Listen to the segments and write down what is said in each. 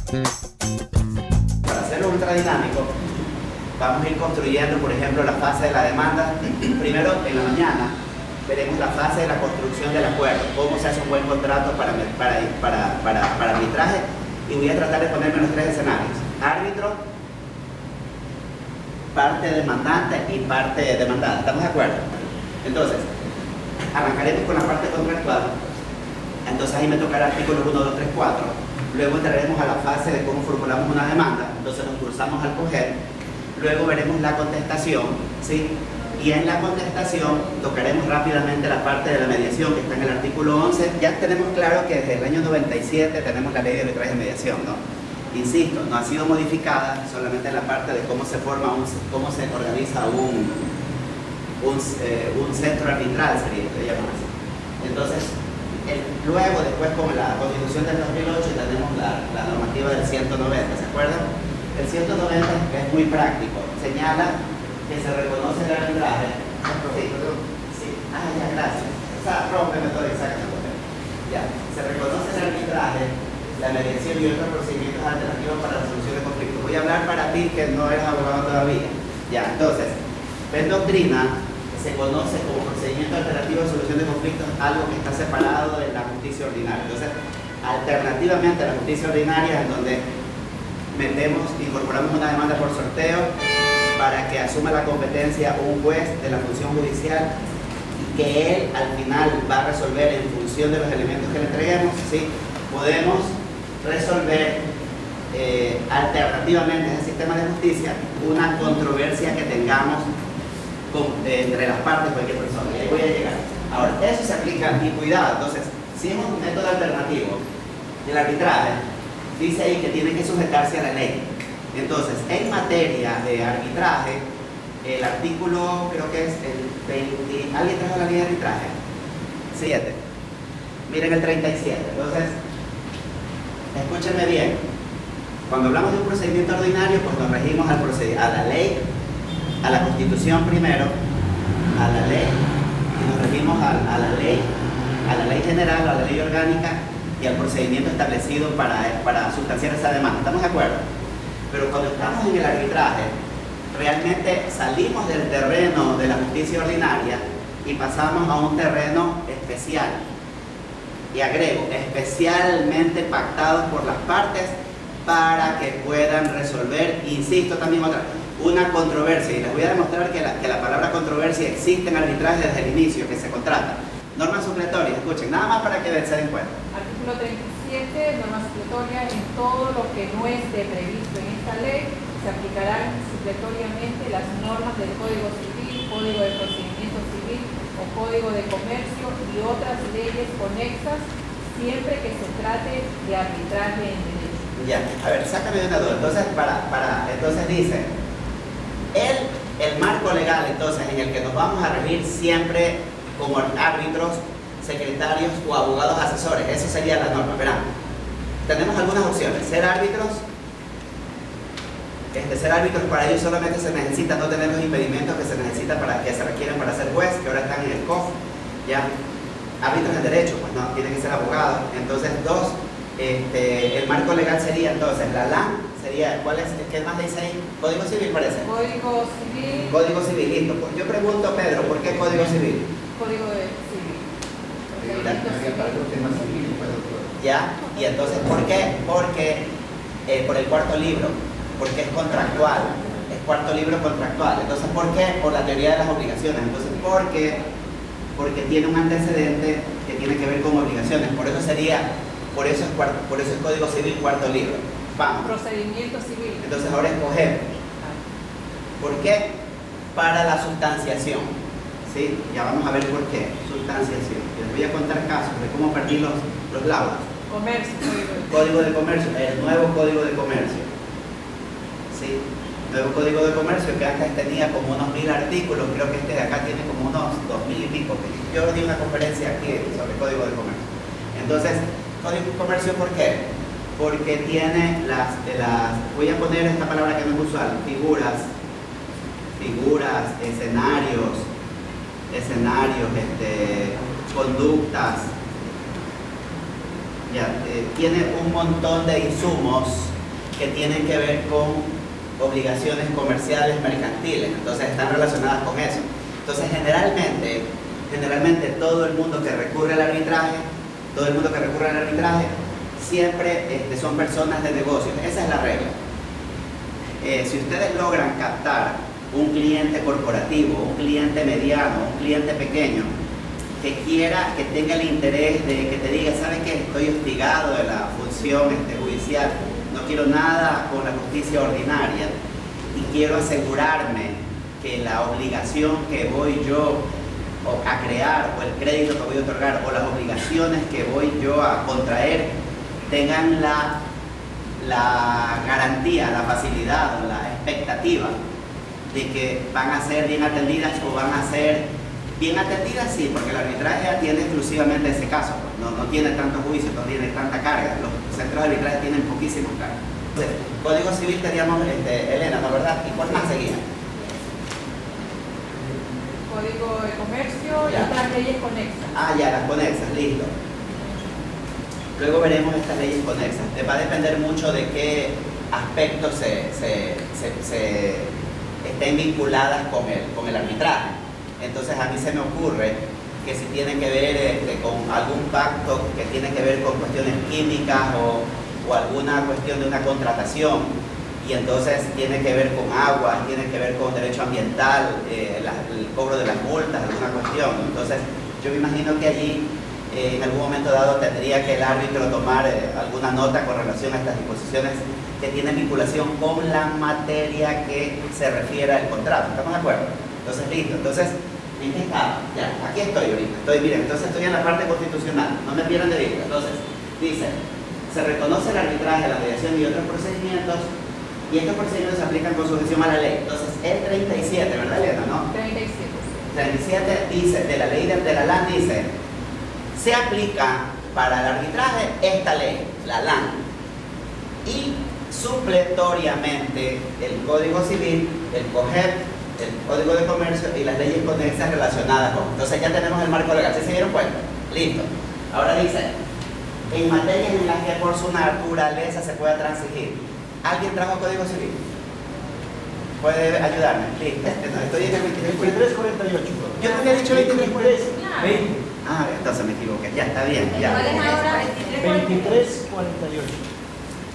Para hacerlo ultradinámico, vamos a ir construyendo, por ejemplo, la fase de la demanda. Primero, en la mañana, veremos la fase de la construcción del acuerdo, cómo se hace un buen contrato para arbitraje, y voy a tratar de ponerme los tres escenarios: árbitro, parte demandante y parte demandada. ¿Estamos de acuerdo? Entonces, arrancaremos con la parte contractual. Entonces ahí me tocará artículos 1, 2, 3, 4. Luego entraremos a la fase de cómo formulamos una demanda. Entonces nos cruzamos al coger. Luego veremos la contestación, ¿sí? Y en la contestación tocaremos rápidamente la parte de la mediación, que está en el artículo 11. Ya tenemos claro que desde el año 97 tenemos la ley de arbitraje de mediación, ¿no? Insisto, no ha sido modificada, solamente en la parte de cómo se forma, cómo se organiza un centro arbitral, sería que llamarse. Entonces, luego, después con la Constitución del 2008, tenemos la normativa del 190, ¿se acuerdan? El 190 es muy práctico, señala que se reconoce el arbitraje. Sí. Ah, ya, gracias. O sea, rómpeme todo y sácame el papel. Ya, se reconoce el arbitraje, la mediación y otros procedimientos alternativos para la resolución de conflictos. Voy a hablar para ti que no eres abogado todavía. Ya, entonces, en doctrina se conoce como procedimiento alternativo de solución de conflictos algo que está separado de la justicia ordinaria. Entonces, alternativamente a la justicia ordinaria, en donde incorporamos una demanda por sorteo para que asuma la competencia un juez de la función judicial y que él al final va a resolver en función de los elementos que le entreguemos. ¿Sí? Podemos resolver alternativamente en el sistema de justicia una controversia que tengamos entre las partes de cualquier persona. Y ahí voy a llegar. Ahora, eso se aplica, y cuidado, entonces, si es un método alternativo, el arbitraje dice ahí que tiene que sujetarse a la ley. Entonces, en materia de arbitraje, el artículo, creo que es el 20, ¿alguien trajo la ley de arbitraje? 7. Miren el 37. Entonces, escúchenme bien. Cuando hablamos de un procedimiento ordinario, pues nos regimos a la ley, a la Constitución primero, a la ley, y nos regimos a la ley general, a la ley orgánica y al procedimiento establecido para sustanciar esa demanda. ¿Estamos de acuerdo? Pero cuando estamos en el arbitraje, realmente salimos del terreno de la justicia ordinaria y pasamos a un terreno especial. Y agrego, especialmente pactados por las partes para que puedan resolver, insisto también una controversia. Y les voy a demostrar que la palabra controversia existe en arbitraje desde el inicio, que se contrata. Normas supletorias, escuchen, nada más para que se den cuenta. Artículo 37, normas supletorias: en todo lo que no esté previsto en esta ley, se aplicarán supletoriamente las normas del Código Civil, Código de Procedimiento Civil o Código de Comercio y otras leyes conexas, siempre que se trate de arbitraje en derecho. Ya, a ver, sácame de una duda. Entonces, entonces dice, el marco legal entonces en el que nos vamos a regir siempre como árbitros, secretarios o abogados asesores, eso sería la norma. Verán, tenemos algunas opciones: ser árbitros. Ser árbitros, para ello solamente se necesita no tener los impedimentos que se requieren para ser juez, que ahora están en el COF. Ya, árbitros en derecho, pues no, tienen que ser abogados. Entonces, el marco legal sería entonces la LAN, sería, ¿cuál es? ¿Qué más dice ahí? Código Civil, parece. Código Civil. Código Civil, listo. Pues yo pregunto, Pedro, ¿por qué Código Civil? Código de Civil. Ya, y entonces, ¿por qué? Porque por el cuarto libro, porque es contractual, es cuarto libro contractual. Entonces, ¿por qué? Por la teoría de las obligaciones. Entonces, porque tiene un antecedente que tiene que ver con obligaciones. Por eso es Código Civil cuarto libro. Vamos. Procedimiento civil. Entonces ahora escogemos. ¿Por qué? Para la sustanciación. ¿Sí? Ya vamos a ver por qué. Sustanciación. Les voy a contar casos de cómo perdí los laudos. Comercio. Código de comercio. El nuevo Código de Comercio. ¿Sí? Nuevo Código de Comercio que antes tenía como unos 1000 artículos. Creo que este de acá tiene como unos 2000 y pico. Yo di una conferencia aquí sobre Código de Comercio. Entonces, Código de Comercio, ¿por qué? Porque tiene voy a poner esta palabra que no es usual, figuras, escenarios, conductas. Ya, tiene un montón de insumos que tienen que ver con obligaciones comerciales mercantiles, entonces están relacionadas con eso. Entonces generalmente todo el mundo que recurre al arbitraje, siempre son personas de negocios. Esa es la regla. Si ustedes logran captar un cliente corporativo, un cliente mediano, un cliente pequeño, que tenga el interés de que te diga, ¿sabes qué? Estoy hostigado de la función judicial, no quiero nada con la justicia ordinaria y quiero asegurarme que la obligación que voy yo a crear, o el crédito que voy a otorgar, o las obligaciones que voy yo a contraer, tengan la garantía, la facilidad o la expectativa de que van a ser bien atendidas, o van a ser bien atendidas, sí, porque el arbitraje atiende exclusivamente ese caso, pues. No tiene tanto juicio, no tiene tanta carga. Los centros de arbitraje tienen poquísimos cargas. Entonces, Código Civil teníamos, Elena, ¿no, verdad? ¿Y cuál más seguía? Código de Comercio y Ya. otras leyes conexas. Ah, ya, las conexas, listo. Luego veremos estas leyes conexas. Va a depender mucho de qué aspectos estén vinculadas con el arbitraje. Entonces a mí se me ocurre que si tienen que ver con algún pacto que tiene que ver con cuestiones químicas o alguna cuestión de una contratación, y entonces tiene que ver con agua, tiene que ver con derecho ambiental, el cobro de las multas, alguna cuestión. Entonces yo me imagino que allí en algún momento dado tendría que el árbitro tomar alguna nota con relación a estas disposiciones que tienen vinculación con la materia que se refiere al contrato. ¿Estamos de acuerdo? Entonces, listo. Entonces, ¿en qué estaba? Ya, aquí estoy ahorita. Miren, entonces estoy en la parte constitucional. No me pierdan de vista. Entonces, dice, se reconoce el arbitraje, la mediación y otros procedimientos, y estos procedimientos se aplican con sujeción a la ley. Entonces, el 37, ¿verdad, Elena? ¿No? 37 dice, de la ley de la LAN dice, se aplica para el arbitraje esta ley, la LAN, y supletoriamente el Código Civil, el COGEP, el Código de Comercio y las leyes conexas relacionadas con. Entonces ya tenemos el marco legal. ¿Sí se dieron cuenta? Listo. Ahora dice, en materias en las que por su naturaleza se pueda transigir. ¿Alguien trajo Código Civil? ¿Puede ayudarme? Listo. Estoy en el 2348. Yo te había dicho 23. 20. Ah, entonces me equivoqué. Ya está bien. Ya. ¿Cuál es ahora? 2348.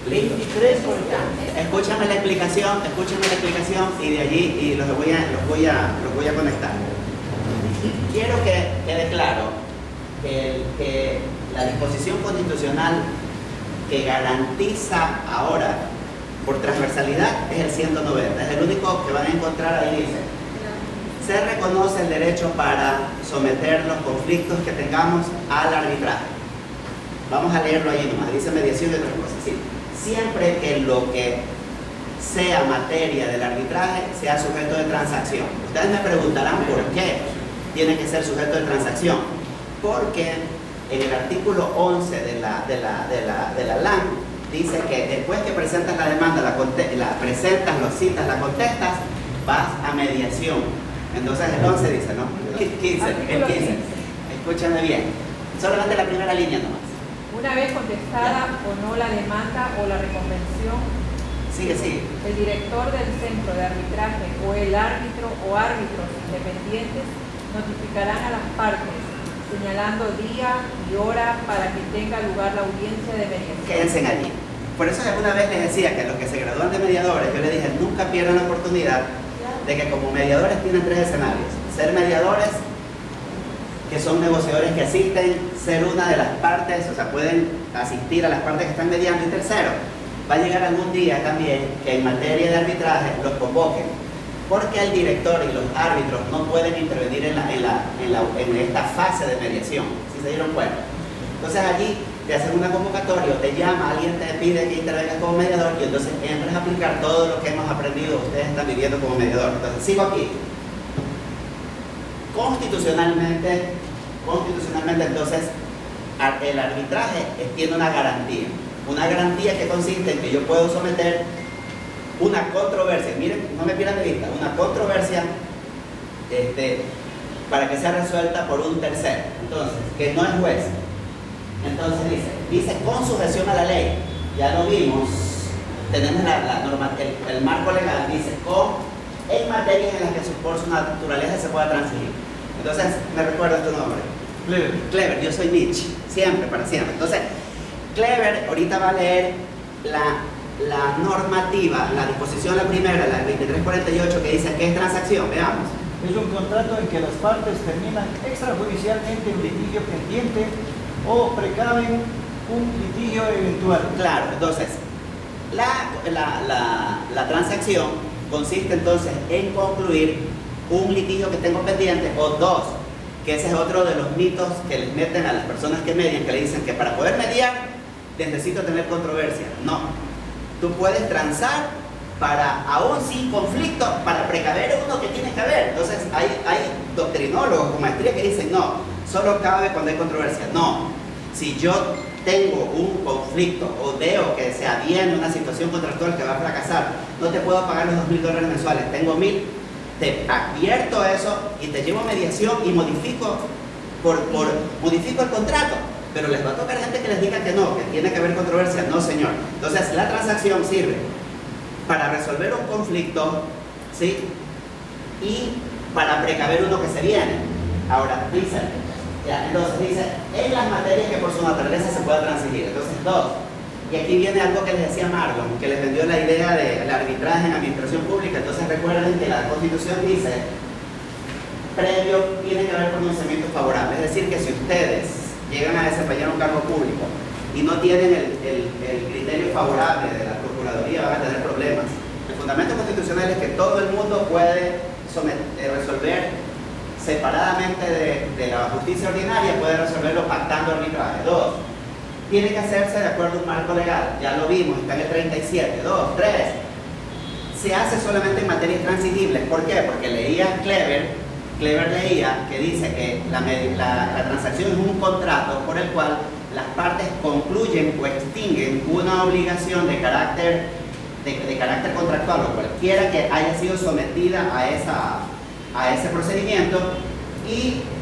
Listo. 2348. Escúchame la explicación y de allí y los voy a conectar. Quiero que quede claro que la disposición constitucional que garantiza ahora por transversalidad es el 190, es el único que van a encontrar ahí. Dice, se reconoce el derecho para someter los conflictos que tengamos al arbitraje. Vamos a leerlo ahí nomás, dice mediación y otras cosas. Sí. Siempre que lo que sea materia del arbitraje sea sujeto de transacción. Ustedes me preguntarán por qué tiene que ser sujeto de transacción. Porque en el artículo 11 de la LAN dice que después que presentas la demanda, la presentas, lo citas, la contestas, vas a mediación. Entonces el 11 dice, ¿no? El 15. Escúchame bien. Solamente la primera línea nomás. Una vez contestada o no la demanda o la reconvención, Sigue. el director del centro de arbitraje o el árbitro o árbitros independientes notificarán a las partes, señalando día y hora para que tenga lugar la audiencia de mediación. Quédense allí. Por eso alguna vez les decía que los que se gradúan de mediadores, yo les dije, nunca pierdan la oportunidad de que como mediadores tienen tres escenarios. Ser mediadores, que son negociadores que asisten, ser una de las partes, o sea, pueden asistir a las partes que están mediando. Y tercero, va a llegar algún día también que en materia de arbitraje los convoquen, porque el director y los árbitros no pueden intervenir en esta fase de mediación, ¿sí se dieron cuenta? Entonces allí te hacen una convocatoria, te llama, alguien te pide que intervengas como mediador y entonces entras a aplicar todo lo que hemos aprendido, ustedes están viviendo como mediador. Entonces sigo aquí. Constitucionalmente entonces el arbitraje tiene una garantía que consiste en que yo puedo someter una controversia, miren, no me pierdan de vista, una controversia para que sea resuelta por un tercero, entonces, que no es juez. Entonces dice con sujeción a la ley, ya lo vimos tenemos la norma, el marco legal dice en materias en las que por su naturaleza se pueda transigir. Entonces, me recuerda tu nombre. Clever. Clever, yo soy Nietzsche, siempre, para siempre. Entonces, Clever ahorita va a leer la normativa, la disposición, la primera, la 2348, que dice que es transacción. Veamos. Es un contrato en que las partes terminan extrajudicialmente un litigio pendiente o precaven un litigio eventual. Claro, entonces, la transacción consiste entonces en concluir un litigio que tengo pendiente o dos, que ese es otro de los mitos que les meten a las personas que median, que le dicen que para poder mediar necesito tener controversia. No, tú puedes transar para, aún sin conflicto, para precaver uno que tiene que haber. Entonces hay doctrinólogos con maestría que dicen no, solo cabe cuando hay controversia. No, si yo tengo un conflicto o veo que se aviene una situación contractual que va a fracasar, no te puedo pagar los $2.000 mensuales, tengo 1.000, te advierto eso y te llevo a mediación y modifico el contrato. Pero les va a tocar gente que les diga que no, que tiene que haber controversia. No, señor. Entonces, la transacción sirve para resolver un conflicto, ¿sí? Y para precaver uno que se viene. Ahora, dice, entonces dice, en las materias que por su naturaleza se pueda transigir. Entonces, dos. Y aquí viene algo que les decía Marlon, que les vendió la idea del arbitraje en administración pública. Entonces, recuerden que la Constitución dice, previo tiene que haber pronunciamiento favorable. Es decir, que si ustedes llegan a desempeñar un cargo público y no tienen el criterio favorable de la Procuraduría, van a tener problemas. El fundamento constitucional es que todo el mundo puede resolver separadamente de la justicia ordinaria, puede resolverlo pactando arbitraje. Dos, tiene que hacerse de acuerdo a un marco legal, ya lo vimos, está en el 37. Dos, tres, se hace solamente en materias transigibles. ¿Por qué? Porque leía Clever leía que dice que la transacción es un contrato por el cual las partes concluyen o extinguen una obligación de carácter contractual o cualquiera que haya sido sometida a ese procedimiento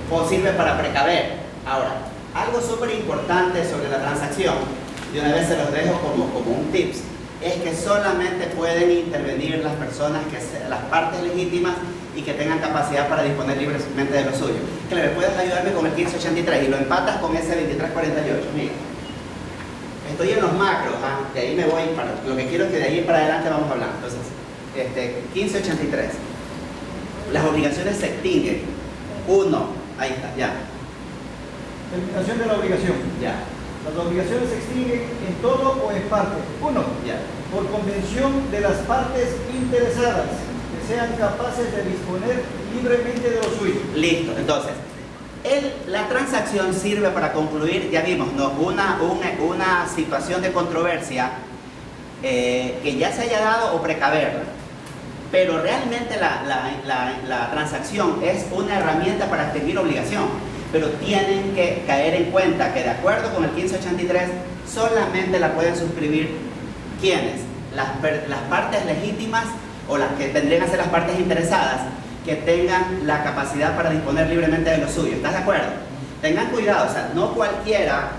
o sirve para precaver. Ahora, algo súper importante sobre la transacción, de una vez se los dejo como un tips, es que solamente pueden intervenir las personas, las partes legítimas y que tengan capacidad para disponer libremente de lo suyo. Claro, puedes ayudarme con el 1583 y lo empatas con ese 2348. Mira, estoy en los macros, de ahí me voy, lo que quiero es que de ahí para adelante vamos a hablar. Entonces, 1583, las obligaciones se extinguen. Uno, ahí está, ya. Terminación de la obligación. Ya. Las obligaciones se extinguen en todo o en parte. Uno, ya. Por convención de las partes interesadas, que sean capaces de disponer libremente de lo suyo. Listo, entonces, la transacción sirve para concluir, ya vimos, ¿no? una situación de controversia que ya se haya dado o precaverla. Pero realmente la transacción es una herramienta para extinguir obligación. Pero tienen que caer en cuenta que de acuerdo con el 1583 solamente la pueden suscribir ¿quiénes? Las partes legítimas o las que tendrían que ser las partes interesadas que tengan la capacidad para disponer libremente de lo suyo. ¿Estás de acuerdo? Tengan cuidado, o sea, no cualquiera,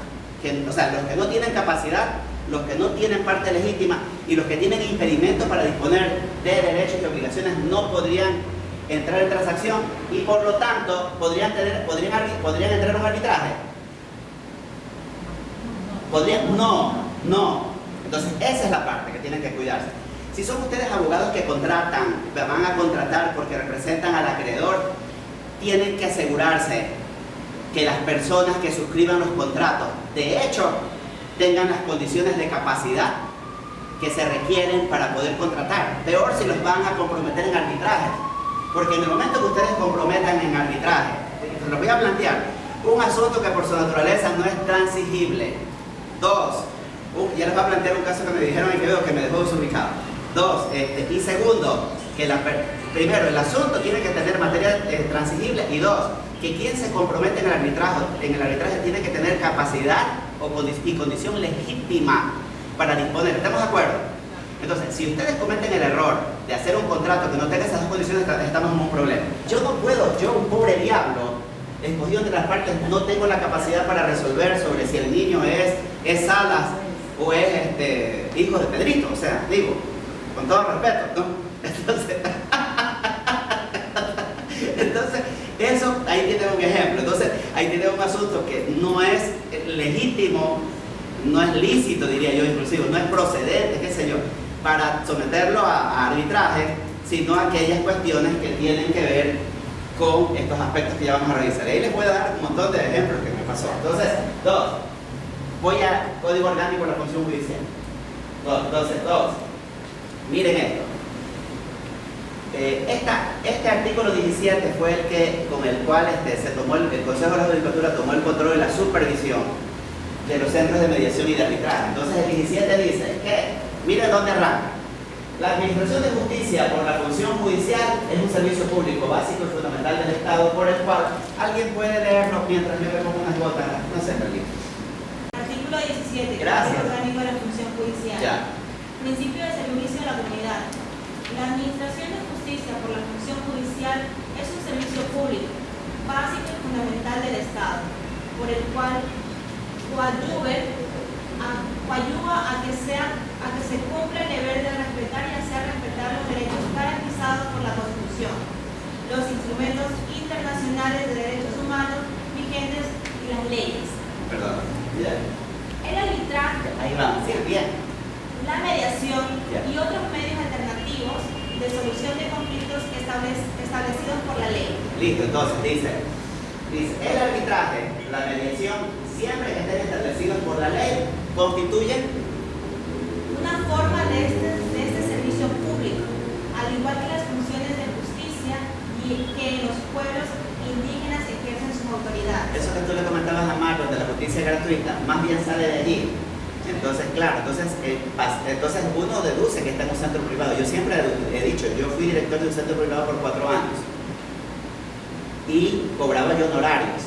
los que no tienen capacidad, los que no tienen parte legítima y los que tienen impedimento para disponer de derechos y obligaciones no podrían entrar en transacción y por lo tanto podrían entrar en un arbitraje. No. Entonces esa es la parte que tienen que cuidarse. Si son ustedes abogados que van a contratar porque representan al acreedor, tienen que asegurarse que las personas que suscriban los contratos, de hecho, tengan las condiciones de capacidad que se requieren para poder contratar. Peor si los van a comprometer en arbitraje. Porque en el momento que ustedes comprometan en arbitraje, les voy a plantear un asunto que por su naturaleza no es transigible. Dos, ya les voy a plantear un caso que me dijeron y que me dejó desubicado. Dos, y segundo, que primero, el asunto tiene que tener materia transigible. Y dos, que quien se compromete en el arbitraje tiene que tener capacidad y condición legítima para disponer. ¿Estamos de acuerdo? Entonces, si ustedes cometen el error de hacer un contrato que no tenga esas dos condiciones, estamos en un problema. Yo, un pobre diablo, escogido entre las partes, no tengo la capacidad para resolver sobre si el niño es Salas o es hijo de Pedrito, o sea, digo, con todo respeto, ¿no? Entonces, eso, ahí tiene un ejemplo. Entonces, ahí tiene un asunto que no es legítimo, no es lícito, diría yo, inclusive, no es procedente, qué sé yo, para someterlo a arbitraje, sino aquellas cuestiones que tienen que ver con estos aspectos que ya vamos a revisar. Ahí les voy a dar un montón de ejemplos que me pasó. Entonces, voy a Código Orgánico de la Función Judicial. Entonces, miren esto. Este artículo 17 fue con el cual el Consejo de la Judicatura tomó el control de la supervisión de los centros de mediación y de arbitraje. Entonces el 17 dice que, miren dónde arranca. La administración de justicia por la función judicial es un servicio público básico y fundamental del Estado, por el cual alguien puede leerlo mientras yo me pongo unas gotas, no sé, Carlito. Artículo 17. Gracias. Código Orgánico de la Función Judicial. Ya. Principio de servicio a la comunidad. La administración de justicia por la función judicial es un servicio público, básico y fundamental del Estado, por el cual coadyuva a que se cumpla el deber de respetar y hacer respetar los derechos garantizados por la Constitución, los instrumentos internacionales de derechos humanos vigentes y las leyes. Perdón. Ya. El arbitraje, Ahí vamos, sí, bien. la mediación Ya. y otros medios alternativos de solución de conflictos establecidos por la ley. Listo, entonces dice, el arbitraje, la mediación, siempre que estén establecidos por la ley, constituyen Una forma de este servicio público, al igual que las funciones de justicia y que en los pueblos indígenas ejercen su autoridad. eso que tú le comentabas a Marcos de la justicia gratuita, más bien sale de allí. Entonces, claro, entonces uno deduce que está en un centro privado. Yo siempre he dicho, yo fui director de un centro privado por 4 años y cobraba yo honorarios.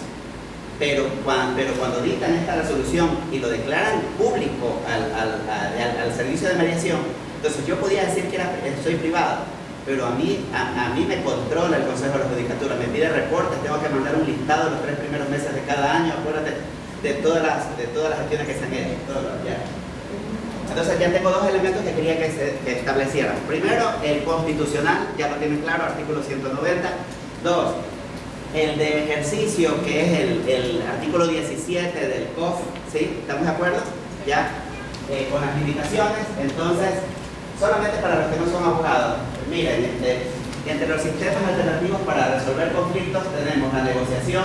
Pero cuando dictan esta resolución y lo declaran público al servicio de mediación, entonces yo podía decir que soy privado, pero a mí me controla el Consejo de la Judicatura, me pide reportes, tengo que mandar un listado de los 3 primeros meses de cada año, acuérdate, de todas las gestiones que se han hecho. Entonces ya tengo 2 elementos que quería que establecieran. Primero, el constitucional, ya lo tienen claro, artículo 190. 2, el de ejercicio, que es el artículo 17 del COF, ¿sí? ¿Estamos de acuerdo? Ya, con las limitaciones. Entonces, solamente para los que no son abogados, miren, entre los sistemas alternativos para resolver conflictos tenemos la negociación,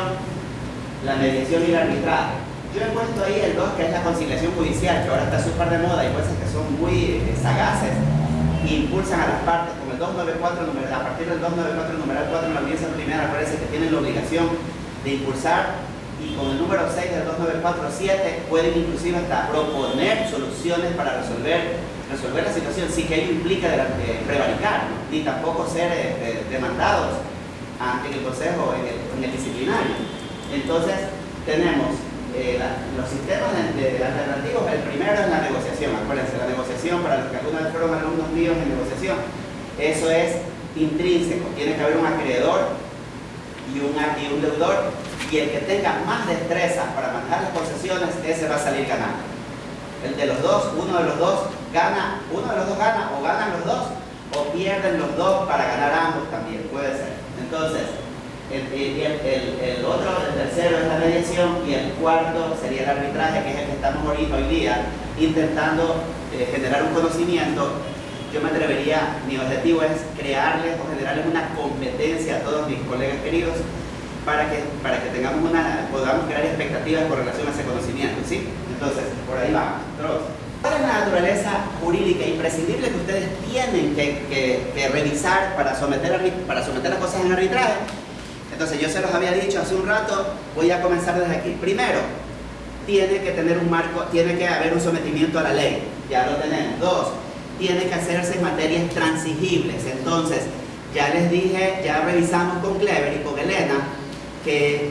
la mediación y el arbitraje. Yo he puesto ahí el 2, que es la conciliación judicial, que ahora está súper de moda, hay jueces que son muy sagaces y impulsan a las partes con el 294, a partir del 294 numeral 4 en la audiencia primera, parece que tienen la obligación de impulsar, y con el número 6 del 294.7 pueden inclusive hasta proponer soluciones para resolver la situación, sin que ello implica prevaricar, ¿no? Ni tampoco ser demandados en el consejo, en el disciplinario. Entonces tenemos los sistemas alternativos. El primero es la negociación. Acuérdense, la negociación, para los que alguna vez fueron alumnos míos en negociación, eso es intrínseco. Tiene que haber un acreedor y un deudor, y el que tenga más destreza para manejar las concesiones, ese va a salir ganando. El de los dos, uno de los dos gana, o ganan los dos, o pierden los dos para ganar ambos también, puede ser. Entonces, el tercero es la mediación, y el cuarto sería el arbitraje, que es el que estamos hoy día intentando generar un conocimiento. Yo me atrevería, mi objetivo es crearles o generarles una competencia a todos mis colegas queridos para que podamos crear expectativas con relación a ese conocimiento, ¿sí? Entonces, por ahí vamos. ¿Cuál es la naturaleza jurídica imprescindible que ustedes tienen que revisar para someter las cosas en arbitraje? Entonces, yo se los había dicho hace un rato, voy a comenzar desde aquí. Primero, tiene que tener un marco, tiene que haber un sometimiento a la ley, ya lo tenemos. 2, tiene que hacerse en materias transigibles. Entonces, ya les dije, ya revisamos con Clever y con Elena que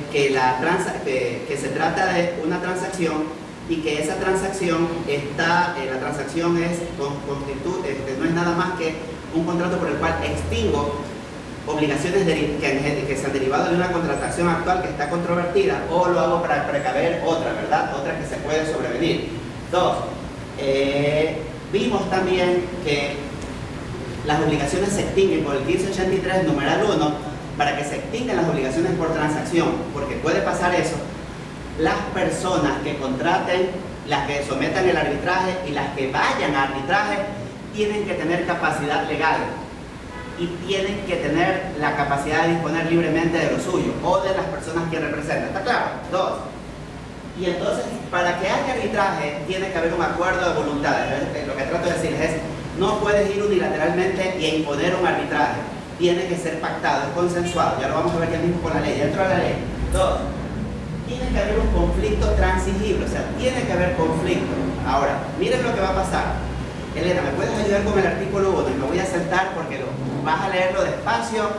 se trata de una transacción, y que esa transacción la transacción no es nada más que un contrato por el cual extingo obligaciones que se han derivado de una contratación actual que está controvertida, o lo hago para precaver otra, ¿verdad? Otra que se puede sobrevenir. 2, Vimos también que las obligaciones se extinguen por el 1583, numeral 1, para que se extingan las obligaciones por transacción, porque puede pasar eso. Las personas que contraten, las que sometan el arbitraje y las que vayan a arbitraje, tienen que tener capacidad legal y tienen que tener la capacidad de disponer libremente de lo suyo o de las personas que representan. ¿Está claro? 2. Y entonces, para que haya arbitraje, tiene que haber un acuerdo de voluntades. Lo que trato de decirles es, no puedes ir unilateralmente y imponer un arbitraje. Tiene que ser pactado, es consensuado. Ya lo vamos a ver ya mismo con la ley, dentro de la ley. 2. Tiene que haber un conflicto transigible, o sea, tiene que haber conflicto. Ahora, miren lo que va a pasar. Elena, ¿me puedes ayudar con el artículo 1? Y me voy a sentar porque vas a leerlo despacio,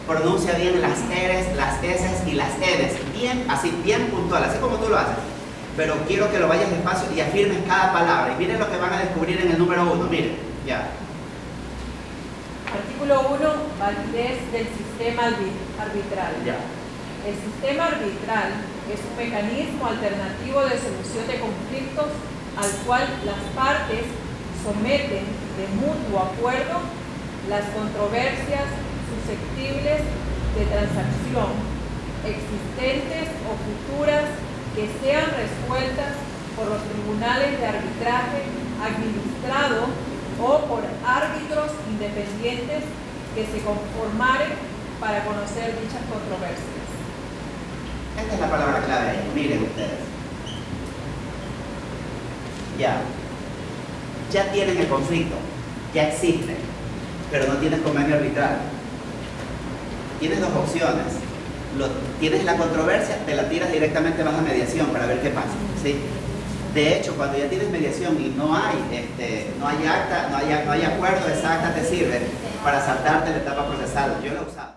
pronuncia bien las R's, las S's y las N's. Bien, así, bien puntual, así como tú lo haces. Pero quiero que lo vayas despacio y afirmes cada palabra. Y miren lo que van a descubrir en el número 1. Miren, ya. Artículo 1, validez del sistema arbitral. Ya. El sistema arbitral es un mecanismo alternativo de solución de conflictos al cual las partes someten de mutuo acuerdo las controversias susceptibles de transacción existentes o futuras que sean resueltas por los tribunales de arbitraje administrado o por árbitros independientes que se conformaren para conocer dichas controversias. Esta es la palabra clave ahí. Miren ustedes. Ya tienen el conflicto, ya existe, pero no tienes convenio arbitral. Tienes dos opciones. Tienes la controversia, te la tiras directamente, vas a mediación para ver qué pasa, ¿sí? De hecho, cuando ya tienes mediación y no hay acta, no hay acuerdo, esa acta te sirve para saltarte la etapa procesal. Yo lo he usado.